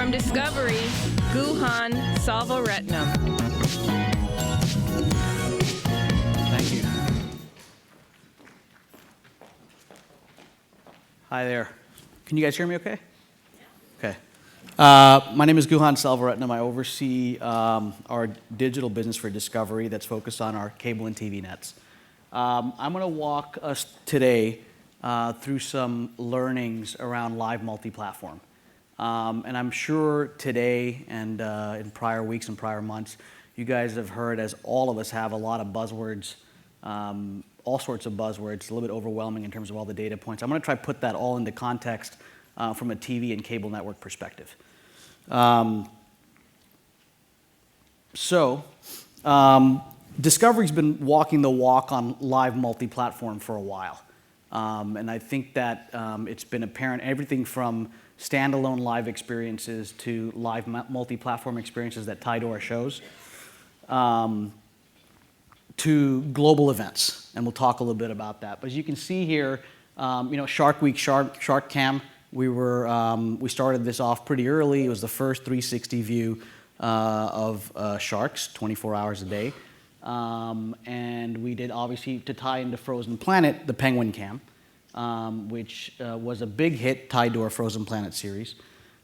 From Discovery, Guhan Salvaretnam. Thank you. Hi there. Can you guys hear me okay? Yeah. Okay. My name is Guhan Salvaretnam. I oversee our digital business for Discovery that's focused on our cable and TV nets. I'm going to walk us today through some learnings around live multi-platform. And I'm sure today and in prior weeks and prior months, you guys have heard, as all of us have, a lot of buzzwords, all sorts of buzzwords. It's a little bit overwhelming in terms of all the data points. I'm going to try to put that all into context from a TV and cable network perspective. Discovery's been walking the walk on live multi-platform for a while. And I think that it's been apparent everything from standalone live experiences to live multi-platform experiences that tie to our shows, to global events. And we'll talk a little bit about that. But as you can see here, Shark Week, Shark Cam, we started this off pretty early. It was the first 360 view of sharks, 24 hours a day. And we did, obviously, to tie into Frozen Planet, the Penguin Cam, which was a big hit tied to our Frozen Planet series.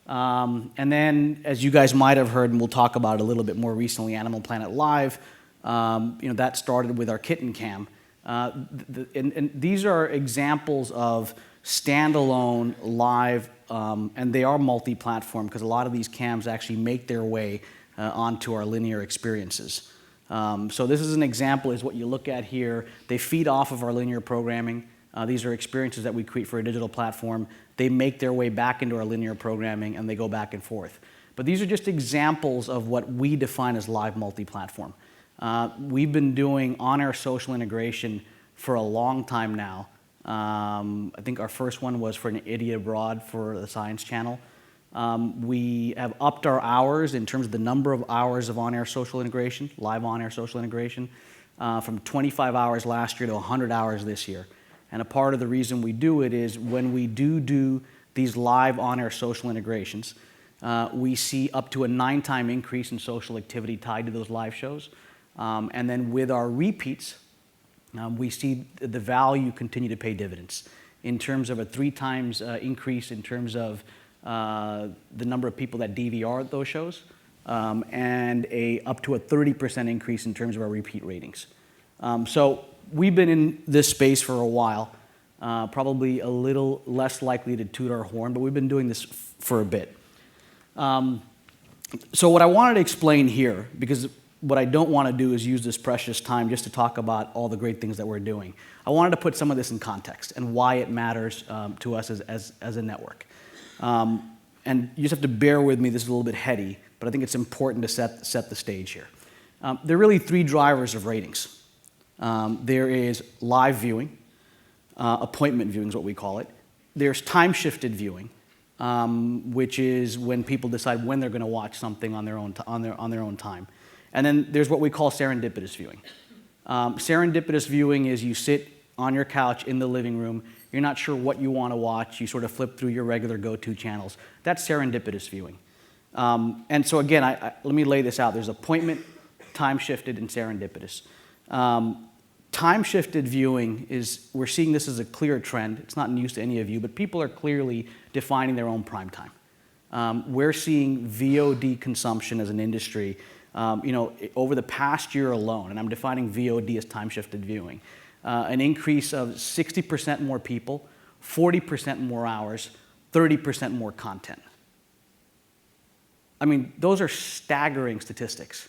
And then, as you guys might have heard, and we'll talk about it a little bit more recently, Animal Planet Live, that started with our Kitten Cam. And these are examples of standalone live, and they are multi-platform because a lot of these cams actually make their way onto our linear experiences. So this is an example, is what you look at here. They feed off of our linear programming. These are experiences that we create for a digital platform. They make their way back into our linear programming, and they go back and forth. But these are just examples of what we define as live multi-platform. We've been doing on-air social integration for a long time now. I think our first one was for An Idiot Abroad for the Science Channel. We have upped our hours in terms of the number of hours of on-air social integration, live on-air social integration, from 25 hours last year to 100 hours this year. And a part of the reason we do it is when we do these live on-air social integrations, we see up to a 9-time increase in social activity tied to those live shows. And then with our repeats, we see the value continue to pay dividends in terms of a 3 times increase in terms of the number of people that DVR those shows, and up to a 30% increase in terms of our repeat ratings. So we've been in this space for a while, probably a little less likely to toot our horn, but we've been doing this for a bit. So what I wanted to explain here, because what I don't want to do is use this precious time just to talk about all the great things that we're doing. I wanted to put some of this in context and why it matters to us as a network. And you just have to bear with me, this is a little bit heady, but I think it's important to set the stage here. There are really 3 drivers of ratings. There is live viewing, appointment viewing is what we call it. There's time-shifted viewing, which is when people decide when they're going to watch something on their own time. And then there's what we call serendipitous viewing. Serendipitous viewing is you sit on your couch in the living room, you're not sure what you want to watch, you sort of flip through your regular go-to channels. That's serendipitous viewing. And so again, let me lay this out. There's appointment, time-shifted, and serendipitous. Time-shifted viewing is, we're seeing this as a clear trend. It's not news to any of you, but people are clearly defining their own prime time. We're seeing VOD consumption as an industry over the past year alone, and I'm defining VOD as time-shifted viewing, an increase of 60% more people, 40% more hours, 30% more content. I mean, those are staggering statistics.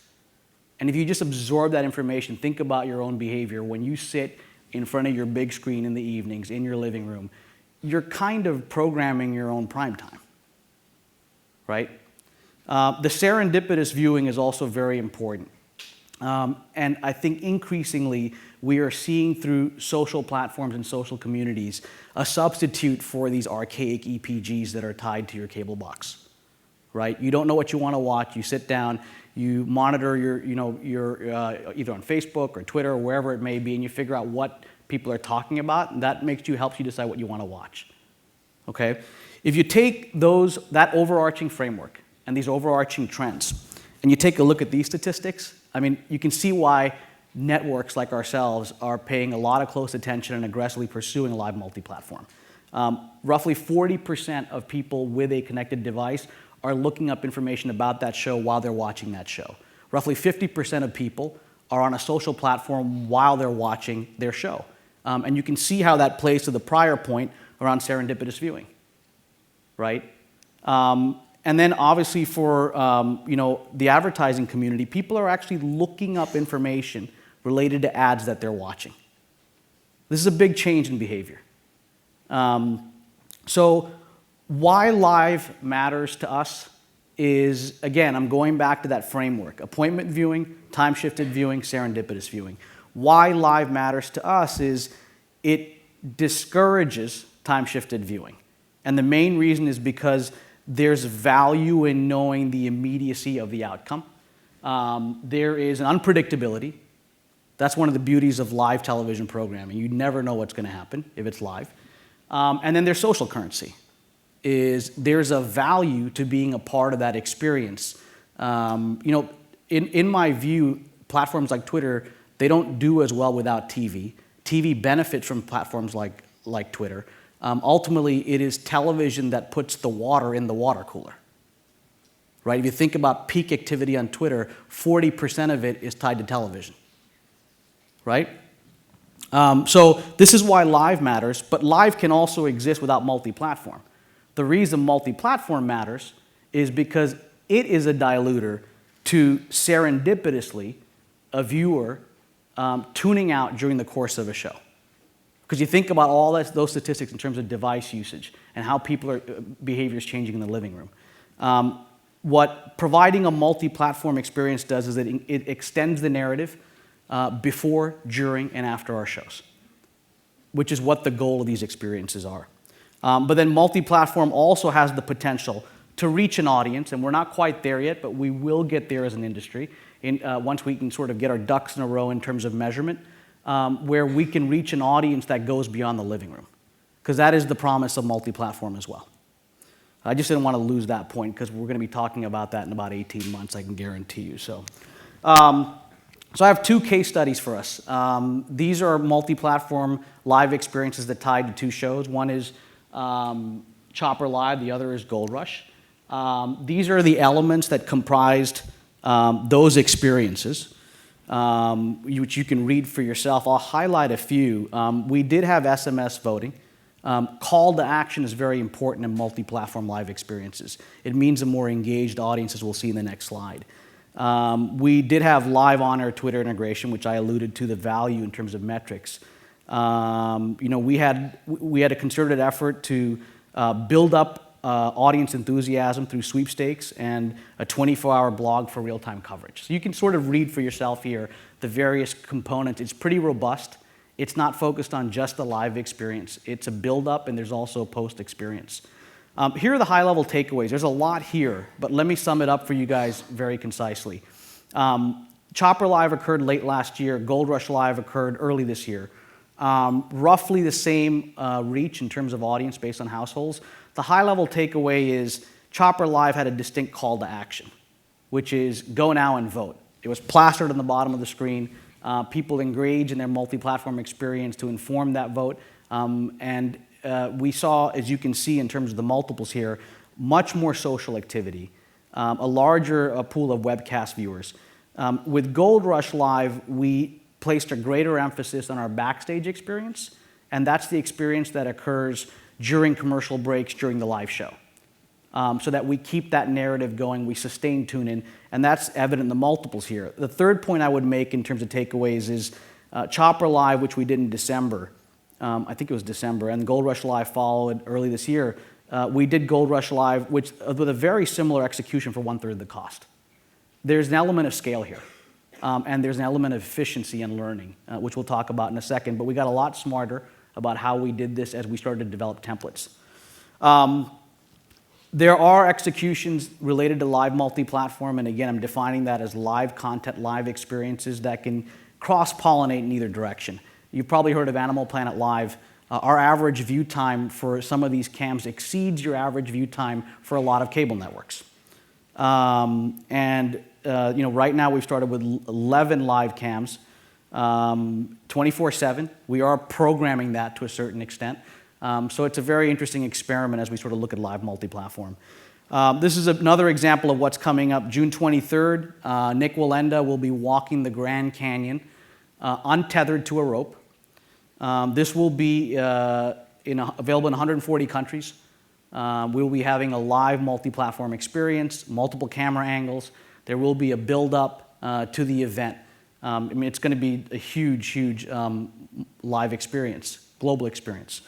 And if you just absorb that information, think about your own behavior. When you sit in front of your big screen in the evenings, in your living room, you're kind of programming your own prime time, right? The serendipitous viewing is also very important. And I think increasingly we are seeing through social platforms and social communities a substitute for these archaic EPGs that are tied to your cable box, right? You don't know what you want to watch. You sit down, you monitor your either on Facebook or Twitter or wherever it may be, and you figure out what people are talking about, and that helps you decide what you want to watch. Okay? If you take that overarching framework and these overarching trends, and you take a look at these statistics, I mean, you can see why networks like ourselves are paying a lot of close attention and aggressively pursuing a live multi-platform. Roughly 40% of people with a connected device are looking up information about that show while they're watching that show. Roughly 50% of people are on a social platform while they're watching their show. And you can see how that plays to the prior point around serendipitous viewing, right? And then obviously for the advertising community, people are actually looking up information related to ads that they're watching. This is a big change in behavior. So why live matters to us is, again, I'm going back to that framework: appointment viewing, time-shifted viewing, serendipitous viewing. Why live matters to us is it discourages time-shifted viewing. And the main reason is because there's value in knowing the immediacy of the outcome. There is an unpredictability. That's one of the beauties of live television programming. You never know what's going to happen if it's live. And then there's social currency. There's a value to being a part of that experience. In my view, platforms like Twitter, they don't do as well without TV. TV benefits from platforms like Twitter. Ultimately, it is television that puts the water in the water cooler, right? If you think about peak activity on Twitter, 40% of it is tied to television, right? So this is why live matters, but live can also exist without multi-platform. The reason multi-platform matters is because it is a diluter to serendipitously a viewer tuning out during the course of a show. Because you think about all those statistics in terms of device usage and how behavior is changing in the living room. What providing a multi-platform experience does is that it extends the narrative before, during, and after our shows, which is what the goal of these experiences are. But then multi-platform also has the potential to reach an audience, and we're not quite there yet, but we will get there as an industry once we can sort of get our ducks in a row in terms of measurement, where we can reach an audience that goes beyond the living room, because that is the promise of multi-platform as well. I just didn't want to lose that point, because we're going to be talking about that in about 18 months, I can guarantee you. So I have two case studies for us. These are multi-platform live experiences that tied to two shows. One is Chopper Live, the other is Gold Rush. These are the elements that comprised those experiences, which you can read for yourself. I'll highlight a few. We did have SMS voting. Call to action is very important in multi-platform live experiences. It means a more engaged audience, as we'll see in the next slide. We did have live on-air Twitter integration, which I alluded to the value in terms of metrics. We had a concerted effort to build up audience enthusiasm through sweepstakes and a 24-hour blog for real-time coverage. So you can sort of read for yourself here the various components. It's pretty robust. It's not focused on just the live experience. It's a build-up, and there's also a post-experience. Here are the high-level takeaways. There's a lot here, but let me sum it up for you guys very concisely. Chopper Live occurred late last year. Gold Rush Live occurred early this year. Roughly the same reach in terms of audience based on households. The high-level takeaway is Chopper Live had a distinct call to action, which is go now and vote. It was plastered on the bottom of the screen. People engage in their multi-platform experience to inform that vote. We saw, as you can see in terms of the multiples here, much more social activity, a larger pool of webcast viewers. With Gold Rush Live, we placed a greater emphasis on our backstage experience, and that's the experience that occurs during commercial breaks during the live show. So that we keep that narrative going, we sustain tune-in, and that's evident in the multiples here. The third point I would make in terms of takeaways is Chopper Live, which we did in December, I think it was December, and Gold Rush Live followed early this year. We did Gold Rush Live with a very similar execution for 1/3 the cost. There's an element of scale here, and there's an element of efficiency and learning, which we'll talk about in a second, but we got a lot smarter about how we did this as we started to develop templates. There are executions related to live multi-platform, and again, I'm defining that as live content, live experiences that can cross-pollinate in either direction. You've probably heard of Animal Planet Live. Our average view time for some of these cams exceeds your average view time for a lot of cable networks. Right now we've started with 11 live cams, 24/7. We are programming that to a certain extent. So it's a very interesting experiment as we sort of look at live multi-platform. This is another example of what's coming up. June 23rd, Nik Wallenda will be walking the Grand Canyon untethered to a rope. This will be available in 140 countries. We'll be having a live multi-platform experience, multiple camera angles. There will be a build-up to the event. It's going to be a huge, huge live experience, global experience.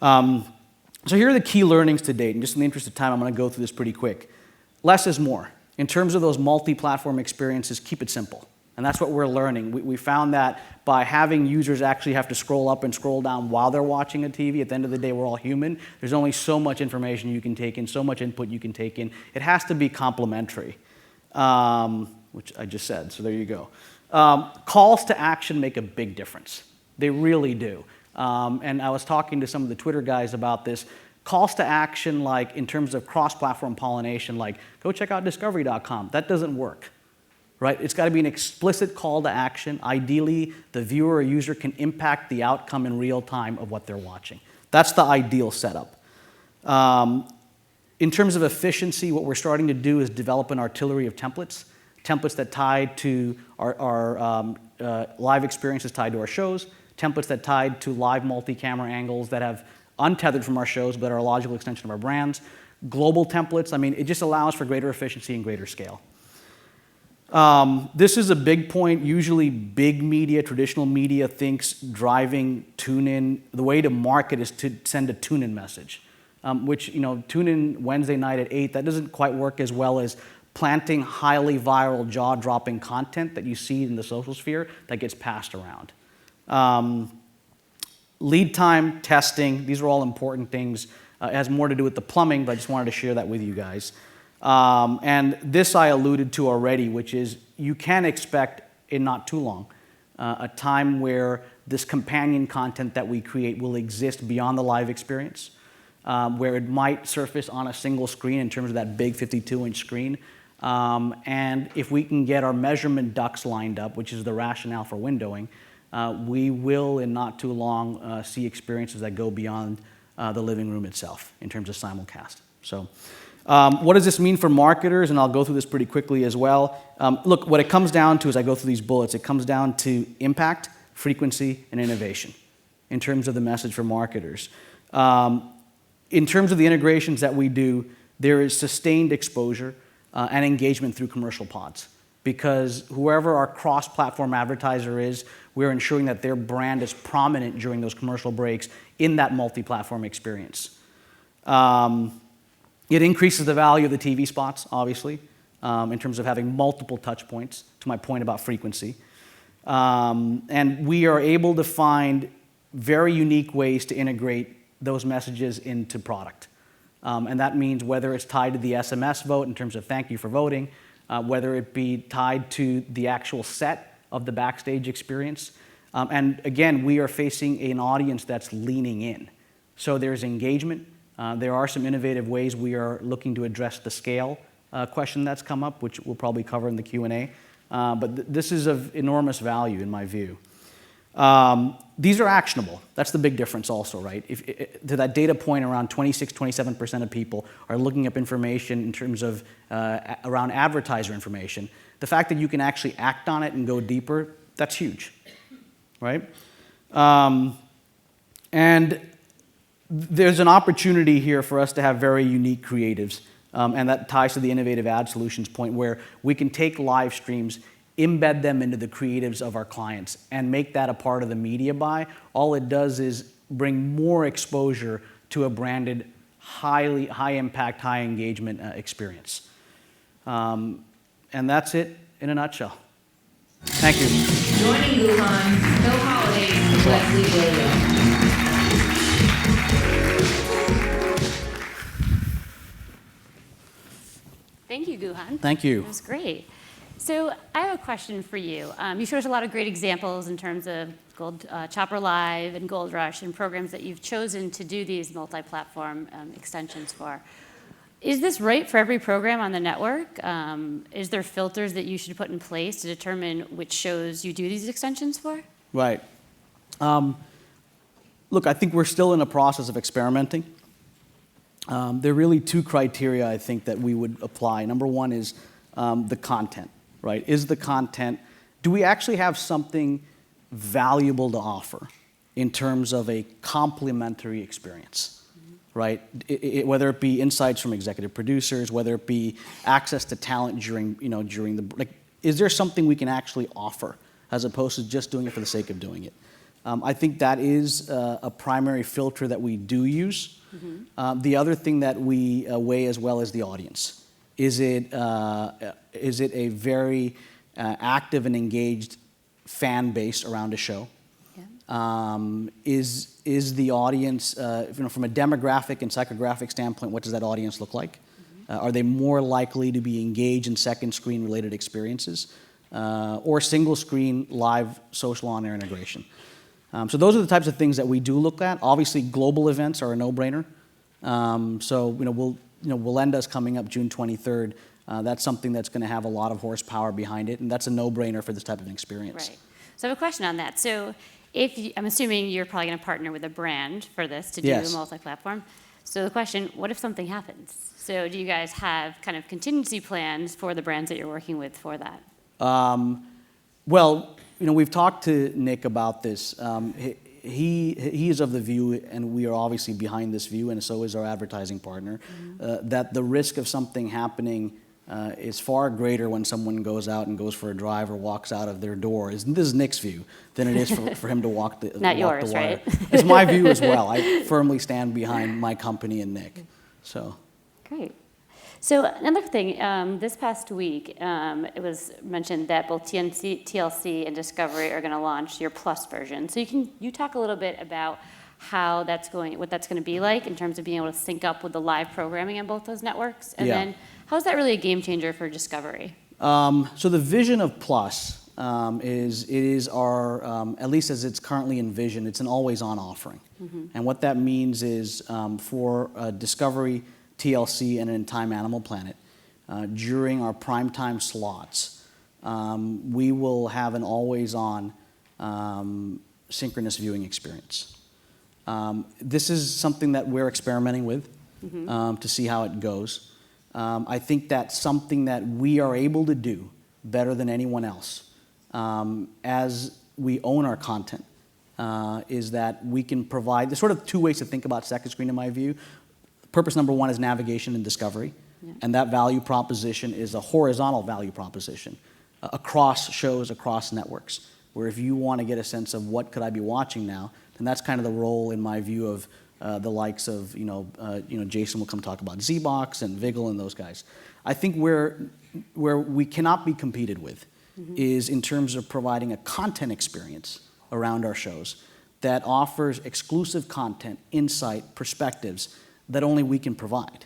So here are the key learnings to date, and just in the interest of time, I'm going to go through this pretty quick. Less is more. In terms of those multi-platform experiences, keep it simple. And that's what we're learning. We found that by having users actually have to scroll up and scroll down while they're watching a TV, at the end of the day, we're all human. There's only so much information you can take in, so much input you can take in. It has to be complementary, which I just said, so there you go. Calls to action make a big difference. They really do. And I was talking to some of the Twitter guys about this. Calls to action, like in terms of cross-platform pollination, like go check out discovery.com, that doesn't work. Right? It's got to be an explicit call to action. Ideally, the viewer or user can impact the outcome in real time of what they're watching. That's the ideal setup. In terms of efficiency, what we're starting to do is develop an artillery of templates that tie to our live experiences tied to our shows, templates that tied to live multi-camera angles that have untethered from our shows but are a logical extension of our brands, global templates. It just allows for greater efficiency and greater scale. This is a big point. Usually big media, traditional media thinks driving tune-in, the way to market is to send a tune-in message, which, tune-in Wednesday night at 8, that doesn't quite work as well as planting highly viral, jaw-dropping content that you see in the social sphere that gets passed around. Lead time, testing, these are all important things. It has more to do with the plumbing, but I just wanted to share that with you guys. And this I alluded to already, which is you can expect in not too long a time where this companion content that we create will exist beyond the live experience, where it might surface on a single screen in terms of that big 52-inch screen. And if we can get our measurement ducks lined up, which is the rationale for windowing, we will in not too long see experiences that go beyond the living room itself in terms of simulcast. So. What does this mean for marketers? And I'll go through this pretty quickly as well. Look, what it comes down to as I go through these bullets, it comes down to impact, frequency, and innovation in terms of the message for marketers. In terms of the integrations that we do, there is sustained exposure and engagement through commercial pods. Because whoever our cross-platform advertiser is, we're ensuring that their brand is prominent during those commercial breaks in that multi-platform experience. It increases the value of the TV spots, obviously, in terms of having multiple touch points, to my point about frequency. And we are able to find very unique ways to integrate those messages into product. And that means whether it's tied to the SMS vote in terms of thank you for voting, whether it be tied to the actual set of the backstage experience. And again, we are facing an audience that's leaning in. So there's engagement. There are some innovative ways we are looking to address the scale question that's come up, which we'll probably cover in the Q&A. But this is of enormous value in my view. These are actionable. That's the big difference also, right? To that data point, around 27% of people are looking up information in terms of around advertiser information. The fact that you can actually act on it and go deeper, that's huge, right? And there's an opportunity here for us to have very unique creatives, and that ties to the innovative ad solutions point where we can take live streams, embed them into the creatives of our clients, and make that a part of the media buy. All it does is bring more exposure to a branded, high impact, high engagement experience. And that's it in a nutshell. Thank you. Joining Guhan, Phil Holliday, and Leslie Williams. Thank you, Guhan. Thank you. That was great. So I have a question for you. You showed us a lot of great examples in terms of Chopper Live and Gold Rush and programs that you've chosen to do these multi-platform extensions for. Is this right for every program on the network? Is there filters that you should put in place to determine which shows you do these extensions for? Right. Look, I think we're still in a process of experimenting. There are really two criteria, I think, that we would apply. Number one is the content, right? Do we actually have something valuable to offer in terms of a complementary experience, right? Whether it be insights from executive producers, whether it be access to talent during the, is there something we can actually offer as opposed to just doing it for the sake of doing it? I think that is a primary filter that we do use. The other thing that we weigh as well is the audience. Is it a very active and engaged fan base around a show? Yeah. Is the audience, from a demographic and psychographic standpoint, what does that audience look like? Are they more likely to be engaged in second screen related experiences or single screen live social on-air integration? So those are the types of things that we do look at. Obviously, global events are a no-brainer. Wallenda's coming up June 23rd. That's something that's going to have a lot of horsepower behind it, and that's a no-brainer for this type of an experience. Right. So I have a question on that. So I'm assuming you're probably going to partner with a brand for this to do Yes. the multi-platform. So the question, what if something happens? So do you guys have kind of contingency plans for the brands that you're working with for that? Well, we've talked to Nik about this. He is of the view, and we are obviously behind this view, and so is our advertising partner, that the risk of something happening is far greater when someone goes out and goes for a drive or walks out of their door. This is Nik's view than it is for him to walk the Not walk yours, the wire. right? It's my view as well. I firmly stand behind my company and Nik. So. Great. So another thing, this past week, it was mentioned that both TLC and Discovery are going to launch your Plus version. So you talk a little bit about how what that's going to be like in terms of being able to sync up with the live programming on both those networks, and then how is that really a game changer for Discovery? So the vision of Plus is our, at least as it's currently envisioned, it's an always-on offering, and what that means is for Discovery, TLC, and in Time Animal Planet, during our primetime slots, we will have an always-on synchronous viewing experience. This is something that we're experimenting with to see how it goes. I think that's something that we are able to do better than anyone else as we own our content, is that we can provide, there's sort of two ways to think about second screen in my view. Purpose number one is navigation and discovery, and that value proposition is a horizontal value proposition across shows, across networks, where if you want to get a sense of what could I be watching now, then that's kind of the role, in my view, of the likes of, Jason will come talk about Z-Box and Vigil and those guys. I think where we cannot be competed with is in terms of providing a content experience around our shows that offers exclusive content, insight, perspectives that only we can provide,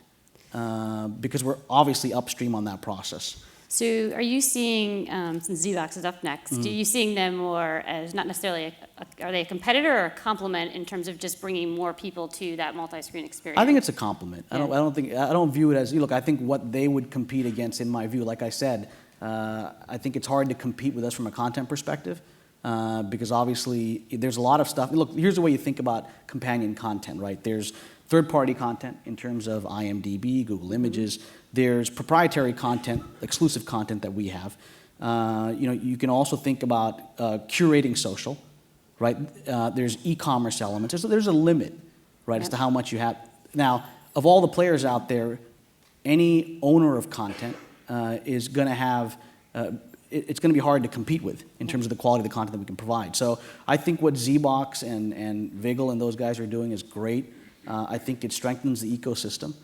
because we're obviously upstream on that process. So are you seeing, since Z-Box is up next, are you seeing them more as not necessarily, are they a competitor or a complement in terms of just bringing more people to that multi-screen experience? I think it's a complement. I don't view it as, look, I think what they would compete against, in my view, like I said, I think it's hard to compete with us from a content perspective, because obviously there's a lot of stuff. Look, here's the way you think about companion content, right? There's third-party content in terms of IMDb, Google Images. There's proprietary content, exclusive content that we have. You can also think about curating social, right? There's e-commerce elements. There's a limit, right, as to how much you have. Now, of all the players out there, any owner of content is going to have, it's going to be hard to compete with in terms of the quality of the content that we can provide. So I think what Z-Box and Vigil and those guys are doing is great. I think it strengthens the ecosystem,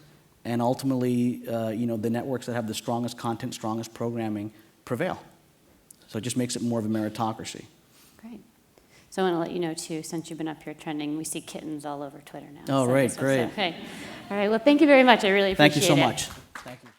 and ultimately, the networks that have the strongest content, strongest programming prevail. So it just makes it more of a meritocracy. Great. So I want to let you know, too, since you've been up here trending, we see kittens all over Twitter now. Oh, so right, great. Okay. All right, well, thank you very much. I really appreciate it. Thank you so much. Thank you.